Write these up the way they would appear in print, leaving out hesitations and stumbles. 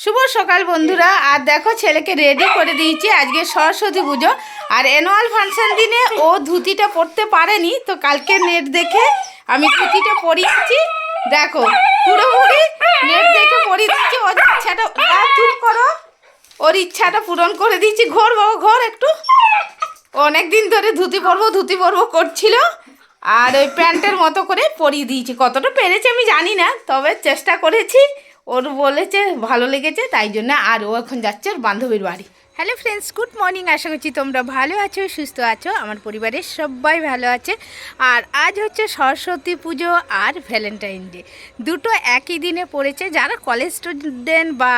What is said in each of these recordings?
শুভ সকাল বন্ধুরা। আর দেখো ছেলেকে রেডি করে দিয়েছি, আজকে সরস্বতী পুজো আর অ্যানুয়াল ফাংশন দিনে ও ধুতিটা পরতে পারেনি, তো কালকে নেট দেখে আমি ধুতিটা পরিয়েছি। দেখো পুরোপুরি নেট দেখে পরিয়ে দিচ্ছি। ওর ইচ্ছাটা চুপ করো, ওর ইচ্ছাটা পূরণ করে দিয়েছি। ঘর বাবা ঘর একটু, অনেক দিন ধরে ধুতি পরবো করছিল, আর ওই প্যান্টের মতো করে পরিয়ে দিয়েছি। কতটা পেরেছে আমি জানি না, তবে চেষ্টা করেছি। ওর বলেছে ভালো লেগেছে, তাই জন্য। আর ও এখন যাচ্ছে ওর বান্ধবীর বাড়ি। Hello friends, good morning. আশা করছি তোমরা ভালো আছো, সুস্থ আছো। আমার পরিবারের সবাই ভালো আছে। আর আজ হচ্ছে সরস্বতী পুজো আর ভ্যালেন্টাইন ডে, দুটো একই দিনে পড়েছে। যারা কলেজ স্টুডেন্ট বা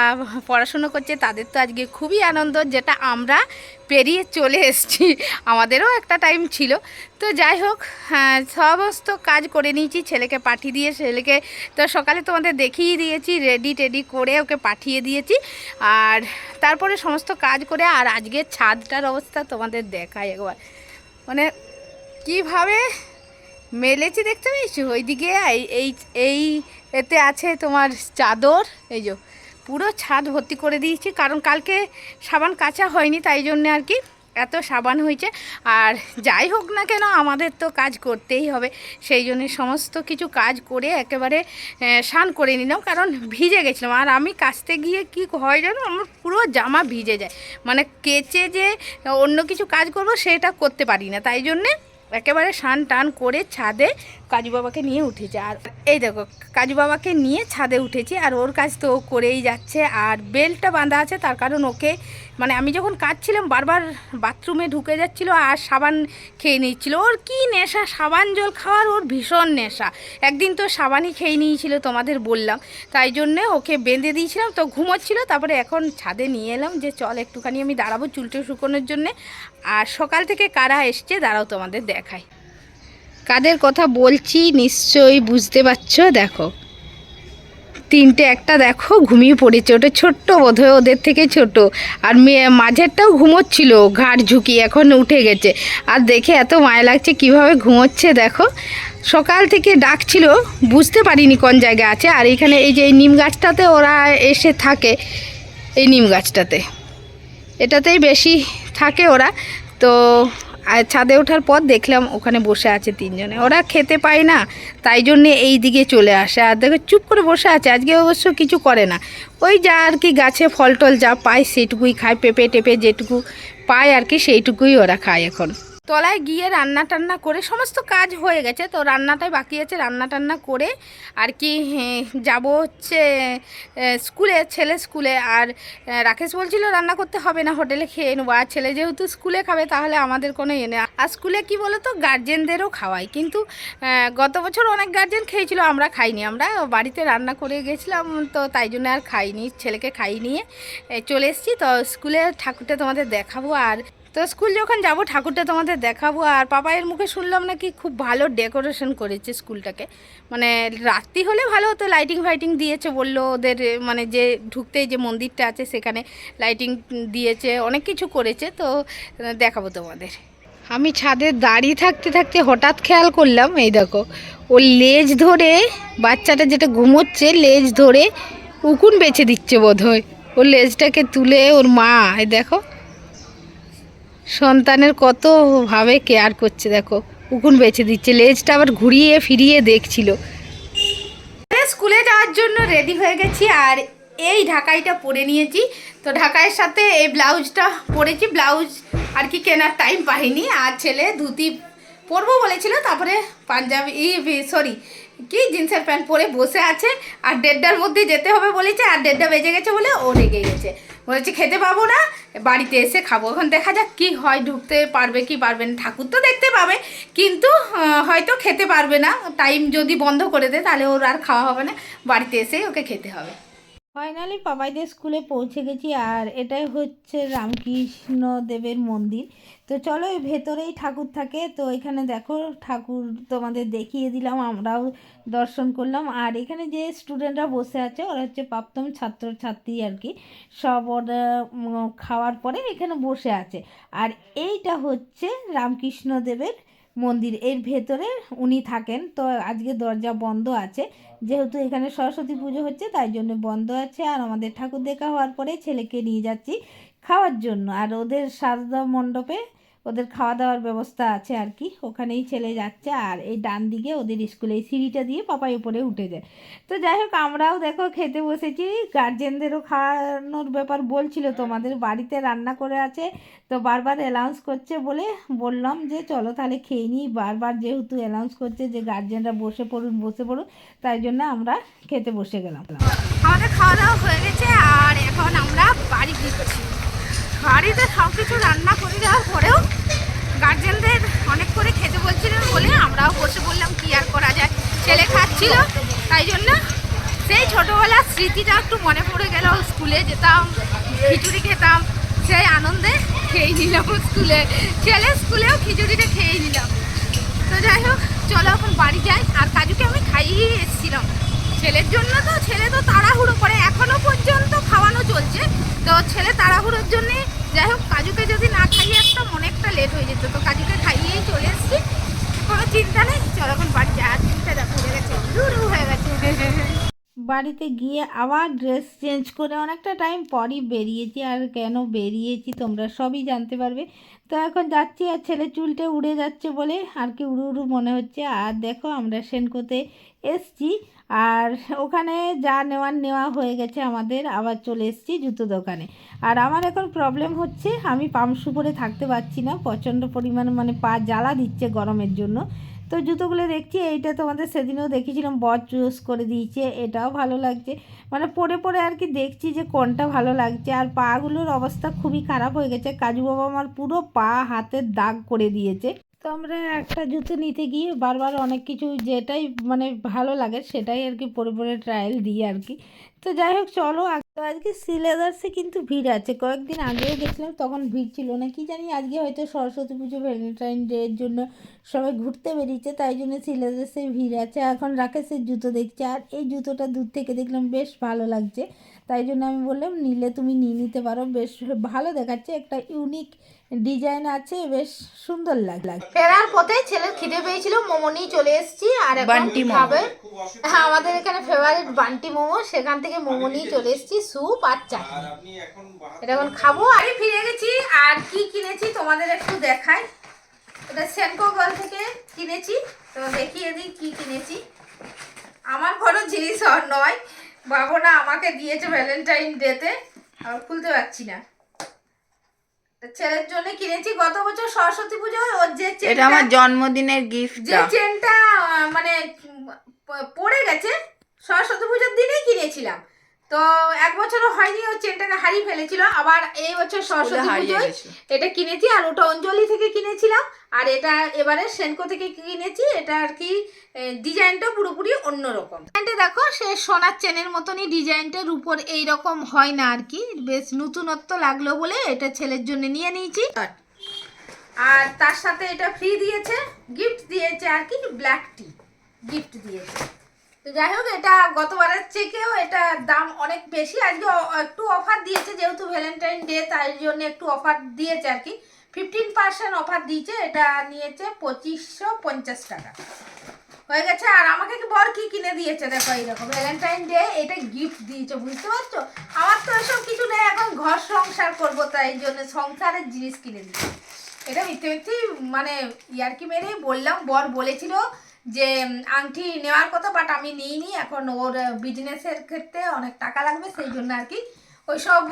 পড়াশুনো করছে তাদের তো আজকে খুবই আনন্দ, যেটা আমরা পেরিয়ে চলে এসেছি। আমাদেরও একটা টাইম ছিল। তো যাই হোক, হ্যাঁ, সমস্ত কাজ করে নিয়েছি ছেলেকে পাঠিয়ে দিয়ে। ছেলেকে তো সকালে তোমাদের দেখিয়ে দিয়েছি, রেডি টেডি করে ওকে পাঠিয়ে দিয়েছি। আর তারপরে সমস্ত কাজ করে, আর আজকে ছাদটার অবস্থা তোমাদের দেখায় একবার, মানে কিভাবে মেলেছি দেখতে পেয়েছি। ওইদিকে এই এই এতে আছে তোমার চাদর, এই যে পুরো ছাদ ভর্তি করে দিয়েছি, কারণ কালকে সাবান কাচা হয়নি, তাই জন্যে আর কি এত সাবান হয়েছে। আর যাই হোক না কেন, আমাদের তো কাজ করতেই হবে, সেই জন্য সমস্ত কিছু কাজ করে একেবারে স্নান করে নিলাম, কারণ ভিজে গেছিলাম। আর আমি কাচতে গিয়ে কি হয় জানো, আমার পুরো জামা ভিজে যায়, মানে কেচে যে অন্য কিছু কাজ করব সেটা করতে পারি না, তাই জন্যে একেবারে স্নান টান করে ছাদে কাজু বাবাকে নিয়ে উঠেছে। আর এই দেখো কাজু বাবাকে নিয়ে ছাদে উঠেছি, আর ওর কাজ তো ও করেই যাচ্ছে। আর বেল্টটা বাঁধা আছে, তার কারণ ওকে, মানে আমি যখন কাজছিলাম বারবার বাথরুমে ঢুকে যাচ্ছিলো আর সাবান খেয়ে নিচ্ছিল। ওর কি নেশা, সাবান জল খাওয়ার ওর ভীষণ নেশা। একদিন তো সাবানই খেয়ে নিয়েছিল, তোমাদের বললাম, তাই জন্যে ওকে বেঁধে দিয়েছিলাম, তো ঘুমোচ্ছিল। তারপরে এখন ছাদে নিয়ে এলাম যে চল একটুখানি আমি দাঁড়াবো চুলটা শুকোনোর জন্যে। আর সকাল থেকে কারা এসছে দাঁড়াও তোমাদের দেখাই। কাদের কথা বলছি নিশ্চয়ই বুঝতে পারছো। দেখো তিনটে, একটা দেখো ঘুমিয়ে পড়েছে, ওটা ছোট্ট বোধহয় ওদের থেকে ছোট। আর মাঝেরটাও ঘুমোচ্ছিল ঘাড় ঝুঁকি, এখন উঠে গেছে। আর দেখে এত মায়া লাগছে কিভাবে ঘুমোচ্ছে দেখো। সকাল থেকে ডাকছিল, বুঝতে পারিনি কোন জায়গায় আছে। আর এখানে এই যে এই নিম গাছটাতে ওরা এসে থাকে, এই নিম গাছটাতে, এটাতেই বেশি থাকে ওরা। তো আর ছাদে ওঠার পর দেখলাম ওখানে বসে আছে তিনজনে, ওরা খেতে পায় না, তাই জন্যে এই দিকে চলে আসে। আর দেখো চুপ করে বসে আছে, আজকে অবশ্য কিছু করে না, ওই যা আর কি গাছে ফল টল যা পায় সেইটুকুই খায়, পেঁপে টেপে যেটুকু পায় আর কি সেইটুকুই ওরা খায়। এখন তলায় গিয়ে রান্না টান্না করে সমস্ত কাজ হয়ে গেছে, তো রান্নাটাই বাকি আছে। রান্না টান্না করে আর কি যাব হচ্ছে স্কুলে, ছেলে স্কুলে। আর রাকেশ বলছিল রান্না করতে হবে না, হোটেলে খেয়ে নেবো। আর ছেলে যেহেতু স্কুলে খাবে তাহলে আমাদের কোনো এনে। আর স্কুলে কি বলো তো, গার্জেনদেরও খাওয়াই, কিন্তু গত বছর অনেক গার্জেন খেয়েছিল, আমরা খাইনি। আমরা বাড়িতে রান্না করে গেছিলাম, তো তাই জন্য আর খাইনি, ছেলেকে খাইয়ে নিয়ে চলে এসেছি। তো স্কুলে ঠাকুরটা তোমাদের দেখাবো। আর তো স্কুল যখন যাব ঠাকুরটা তোমাদের দেখাবো। আর পাপাইয়ের মুখে শুনলাম নাকি খুব ভালো ডেকোরেশন করেছে স্কুলটাকে, মানে রাত্রি হলে ভালো হতো, লাইটিং ফাইটিং দিয়েছে বললো ওদের, মানে যে ঢুকতেই যে মন্দিরটা আছে সেখানে লাইটিং দিয়েছে, অনেক কিছু করেছে। তো দেখাবো তোমাদের। আমি ছাদে দাঁড়িয়ে থাকতে থাকতে হঠাৎ খেয়াল করলাম, এই দেখো ওর লেজ ধরে, বাচ্চাটা যেটা ঘুমোচ্ছে লেজ ধরে উকুন বেছে দিচ্ছে বোধহয়। ওর লেজটাকে তুলে ওর মা, এই দেখো সন্তানের কতভাবে কেয়ার করছে, দেখো উকুন বেছে দিচ্ছে, লেজটা আবার ঘুরিয়ে ফিরিয়ে দেখছিল। স্কুলে যাওয়ার জন্য রেডি হয়ে গেছি, আর এই ঢাকাইটা পরে নিয়েছি। তো ঢাকাইয়ের সাথে এই ব্লাউজটা পরেছি, ব্লাউজ আর কি কেনার টাইম পাইনি। আর ছেলে ধুতি পরবো বলেছিল, তারপরে পাঞ্জাবি সরি কি জিন্সের প্যান্ট পরে বসে আছে। আর 1:30টার মধ্যে যেতে হবে বলেছে, আর 1:30 বেজে গেছে বলে ও রেগে গেছে, বলেছে খেতে পাবো না, বাড়িতে এসে খাবো। এখন দেখা যাক কি হয়, ঢুকতে পারবে কি পারবে না। ঠাকুর তো দেখতে পাবে, কিন্তু হয়তো খেতে পারবে না। টাইম যদি বন্ধ করে দেয় তাহলে ওর আর খাওয়া হবে না, বাড়িতে এসেই ওকে খেতে হবে। ফাইনালি পাপাইদের স্কুলে পৌঁছে গেছি, আর এটাই হচ্ছে রামকৃষ্ণ দেবের মন্দির। তো চলো এই ভেতরেই ঠাকুর থাকে, তো এখানে দেখো ঠাকুর তোমাদের দেখিয়ে দিলাম, আমরাও দর্শন করলাম। আর এখানে যে স্টুডেন্টরা বসে আছে ওরা হচ্ছে প্রাক্তন ছাত্রছাত্রী আর কি, সব ওরা খাওয়ার পরে এখানে বসে আছে। আর এইটা হচ্ছে রামকৃষ্ণ দেবের মন্দির এর ভেতরে উনি থাকেন। তো আজকে দরজা বন্ধ আছে, যেহেতু এখানে সরস্বতী পুজো হচ্ছে তাই জন্য বন্ধ আছে। আর আমাদের ঠাকুর দেখা হওয়ার পরে ছেলেকে নিয়ে যাচ্ছি খাওয়ার জন্য। আর ওদের সারদা মণ্ডপে ওদের খাওয়া দাওয়ার ব্যবস্থা আছে আর কি, ওখানেই ছেলে যাচ্ছে। আর এই ডান দিকে ওদের স্কুলে এই সিঁড়িটা দিয়ে পাপাই উপরে উঠে যায়। তো যাই হোক আমরাও দেখো খেতে বসেছি। গার্জেনদেরও খাওয়ানোর ব্যাপার বলছিল, তোমাদের বাড়িতে রান্না করে আছে তো বারবার অ্যানাউন্স করছে বলে বললাম যে চলো তাহলে খেয়ে নিই। বারবার যেহেতু অ্যানাউন্স করছে যে গার্জেনরা বসে পড়ুন বসে পড়ুন, তাই জন্য আমরা খেতে বসে গেলাম। আমাদের খাওয়া দাওয়া হয়ে গেছে আর এখন আমরা বাড়ি ফিরছি। বাড়িতে সব কিছু রান্না করে দেওয়ার পরেও গার্জেনদের অনেক করে খেতে বলছিলেন বলে আমরাও বসে বললাম কি আর করা যায়, ছেলে খাচ্ছিল তাই জন্য। সেই ছোটোবেলার স্মৃতিটা একটু মনে পড়ে গেল, স্কুলে যেতাম খিচুড়ি খেতাম, সেই আনন্দে খেয়ে নিলাম স্কুলে, ছেলে স্কুলেও খিচুড়িটা খেয়ে নিলাম। তো যাই হোক চলো এখন বাড়ি যাই। আর কাজুকে আমি খাইয়ে এসেছিলাম ছেলের জন্য, তো ছেলে তো তাড়াহুড়ো করে এখনও পর্যন্ত খাওয়ানো চলছে। তো ছেলে তাড়াহুড়োর জন্যে যাই হোক কাজুকে যদি না খাইয়ে আসতাম অনেকটা লেট হয়ে যেত, তো কাজুকে খাইয়েই চলে এসেছি, কোনো চিন্তা নেই। চলো এখন বাড়ি যাই। আর চিন্তা দেখো হয়ে গেছে লুরু হয়ে গেছে। বাড়িতে গিয়ে আবার ড্রেস চেঞ্জ করে অনেকটা টাইম পরই বেরিয়েছি। আর কেন বেরিয়েছি তোমরা সবই জানতে পারবে। তো এখন যাচ্ছি আর ছেলে চুলটা উড়ে যাচ্ছে বলে আর কি উড়ু উড়ু মনে হচ্ছে। আর দেখো আমরা সেনকোতে এসছি আর ওখানে যা নেওয়া হয়ে গেছে আমাদের, আবার চলে এসেছি জুতো দোকানে। আর আমার এখন প্রবলেম হচ্ছে আমি পামশু পরে থাকতে পারছি না, প্রচণ্ড পরিমাণে মানে পা জ্বালা দিচ্ছে গরমের জন্য। তো জুতোগুলো দেখছি, এইটা তোমাদের সেদিনও দেখেছিলাম বর চুজ করে দিয়েছে, এটাও ভালো লাগছে। মানে পরে পরে আর কি দেখছি যে কোনটা ভালো লাগছে। আর পাগুলোর অবস্থা খুবই খারাপ হয়ে গেছে, কাজু বাবা আমার পুরো পা হাতের দাগ করে দিয়েছে। তো আমরা একটা জুতো নিতে গিয়ে বারবার অনেক কিছু যেটাই মানে ভালো লাগে সেটাই আর কি পরে পরে ট্রায়াল দিই আর কি। তো যাই হোক চলো। তো আজকে শ্রীলেদার্সে কিন্তু ভিড় আছে, কয়েকদিন আগেও গেছিলাম তখন ভিড় ছিল না, কি জানি আজকে হয়তো সরস্বতী পুজো ভ্যালেন্টাইন ডে এর জন্য সবাই ঘুরতে বেরিয়েছে তাই জন্য শ্রীলেদার্সে ভিড় আছে। এখন রাকেশের জুতো দেখছি আর এই জুতোটা দূর থেকে দেখলাম বেশ ভালো লাগছে, তাই জন্য আমি বললাম নিলে তুমি নিয়ে নিতে পারো, বেশ ভালো দেখাচ্ছে, একটা ইউনিক ডিজাইন আছে, বেশ সুন্দর লাগছে। ফেরার পথে ছেলের খিদে পেয়েছিল, মোমো নিয়ে চলে এসেছি আর বান্টি খাবে। হ্যাঁ আমাদের এখানে ফেভারিট বান্টি মোমো, সেখান থেকে মোমো নিয়ে চলে এসেছি, স্যুপ আর চাটনি, এটা এখন খাবো। আমি ফিরে গেছি আর কি কিনেছি তোমাদের একটু দেখাই। এটা সেনকো গল থেকে কিনেছি, তো দেখিয়ে দিই কি কিনেছি। আমার কোনো জিনিস আর নয়, বাবনা আমাকে দিয়েছে ভ্যালেন্টাইন ডেতে, আর খুলতে পারছি না। ছেলের জন্য কিনেছি গত বছর সরস্বতী পুজোয় ওর যে এটা আমার জন্মদিনের গিফট, যে চেনটা মানে পড়ে গেছে সরস্বতী পুজোর দিনেই কিনেছিলাম। তো এক বছরও হয়নি, ওর চেনটাকে হারিয়ে ফেলেছিল, আবার এই বছর সরস্বতী পুজোয় এটা কিনেছি। আর ওটা অঞ্জলি থেকে কিনেছিলাম, আর এটা এবারে সেনকো থেকে কিনেছি। এটা আর কি ডিজাইনটা পুরোপুরি অন্যরকম। ডিজাইনটা দেখো সে সোনার চেনের মতনই, ডিজাইনটার উপর এইরকম হয় না আর কি, বেশ নতুনত্ব লাগলো বলে এটা ছেলের জন্য নিয়ে নিয়েছি। আর তার সাথে এটা ফ্রি দিয়েছে, গিফট দিয়েছে আর কি, ব্ল্যাক টি গিফট দিয়েছে। তো যাই হোক এটা গতবারের থেকেও এটা দাম অনেক বেশি, আজকে একটু অফার দিয়েছে যেহেতু ভ্যালেন্টাইন ডে, তাই জন্য একটু অফার দিয়েছে আর কি, 15% অফার দিয়েছে। এটা নিয়েছে 2550 টাকা হয়ে গেছে। আর আমাকে বর কি কিনে দিয়েছে দেখো, এইরকম ভ্যালেন্টাইন ডে এটা গিফট দিয়েছে, বুঝতে পারছো? আমার তো এসব কিছু নেই, এখন ঘর সংসার করবো তাই জন্য সংসারের জিনিস কিনে দিয়েছে। এটা মিথ্যে মানে ইয়ার্কি মেরেই বললাম, বর বলেছিল যে আংটি নেওয়ার কথা, বাট আমি নিইনি, এখন ওর বিজনেসের ক্ষেত্রে অনেক টাকা লাগবে সেই জন্য আর কি ওইসব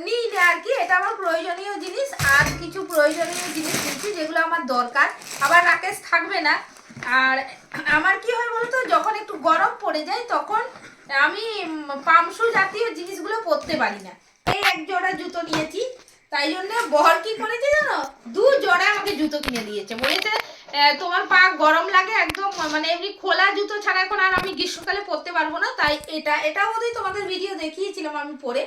নিই না আর কি। এটা আমার প্রয়োজনীয় জিনিস, আর কিছু প্রয়োজনীয় জিনিস নিচ্ছি যেগুলো আমার দরকার, আবার রাকেশ থাকবে না। আর আমার কি হয় বলতো, যখন একটু গরম পড়ে যায় তখন আমি পামশু জাতীয় জিনিসগুলো পরতে পারি না। এই এক জোড়া জুতো নিয়েছি, তাই জন্য বর কি করেছে জানো, 2 জোড়া আমাকে জুতো কিনে দিয়েছে, বলেছে তোমার পা গরম লাগে একদম, মানে এমনি খোলা জুতো ছাড়া এখন আর আমি গ্রীষ্মকালে পরতে পারবো না, তাই এটাও বোধহয় তোমাদের ভিডিও দেখিয়েছিলাম আমি পরে।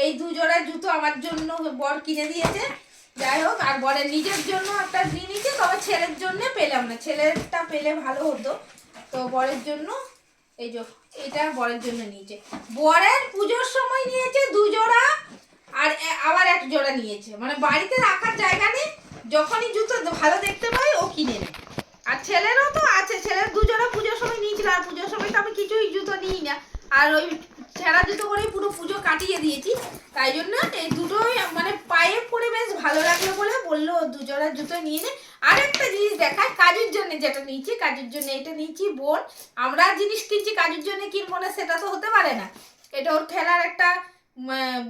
এই 2 জোড়া জুতো আমার জন্য বর কিনে দিয়েছে। যাই হোক, আর বরের নিজের জন্য একটা দিয়ে নিয়েছে, তবে ছেলের জন্য পেলাম না, ছেলেরটা পেলে ভালো হতো। তো বরের জন্য এই যে এটা বরের জন্য নিয়েছে, বরের পুজোর সময় নিয়েছে 2 জোড়া, আর আবার 1 জোড়া নিয়েছে, মানে বাড়িতে রাখার জায়গা নেই, যখনই জুতো ভালো দেখতে পাই ও কিনে নেয়। আর ছেলেরও তো আছে, ছেলের দুজোড়া পুজোর সময় নিয়েছিল, আর পুজোর সময় তো আমি কিছুই জুতো নিই না, আর ওই ছেঁড়া জুতো করেই পুরো পুজো কাটিয়ে দিয়েছি। তাই জন্য এই দুটোই মানে পায়ে পরে বেশ ভালো লাগলো বলে বললো দুজোড়া জুতো নিয়ে নে। আর একটা জিনিস দেখায়, কাজুর জন্য যেটা নিয়েছি, কাজুর জন্য এটা নিয়েছি বোন। আমরা জিনিস কিনছি কাজুর জন্য কিনবো না সেটা তো হতে পারে না। এটা ওর খেলার একটা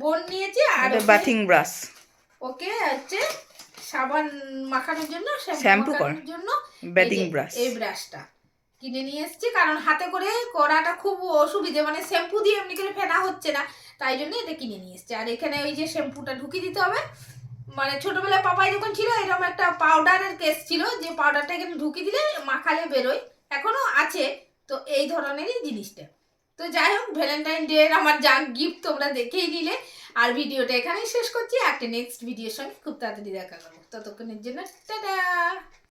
বোন নিয়েছি, আর বাথিং ব্রাশ, ওকে হচ্ছে সাবান মাখানোর জন্য, শ্যাম্পু মাখানোর জন্য বেডিং ব্রাশ, এই ব্রাশটা কিনে নিয়ে এসেছি, কারণ হাতে করে করাটা খুব অসুবিধে, মানে শ্যাম্পু দিয়ে এমনি করে ফেনা হচ্ছে না, তাই জন্য এটা কিনে নিয়ে এসেছি। আর এখানে ওই যে শ্যাম্পুটা ঢুকিয়ে দিতে হবে, মানে ছোটবেলায় পাপাই যখন ছিল এরকম একটা পাউডারের কেস ছিল, যে পাউডারটা এখানে ঢুকিয়ে দিলে মাখালে বেরোয়, এখনো আছে। তো এই ধরনেরই জিনিসটা। তো যাই হোক, ভ্যালেন্টাইন ডে এর আমার যা গিফট তোমরা দেখেই নিলে। আর ভিডিওটা এখানেই শেষ করছি, একটা নেক্সট ভিডিওর সঙ্গে খুব তাড়াতাড়ি দেখা করবো। ততক্ষণের জন্য টাটা।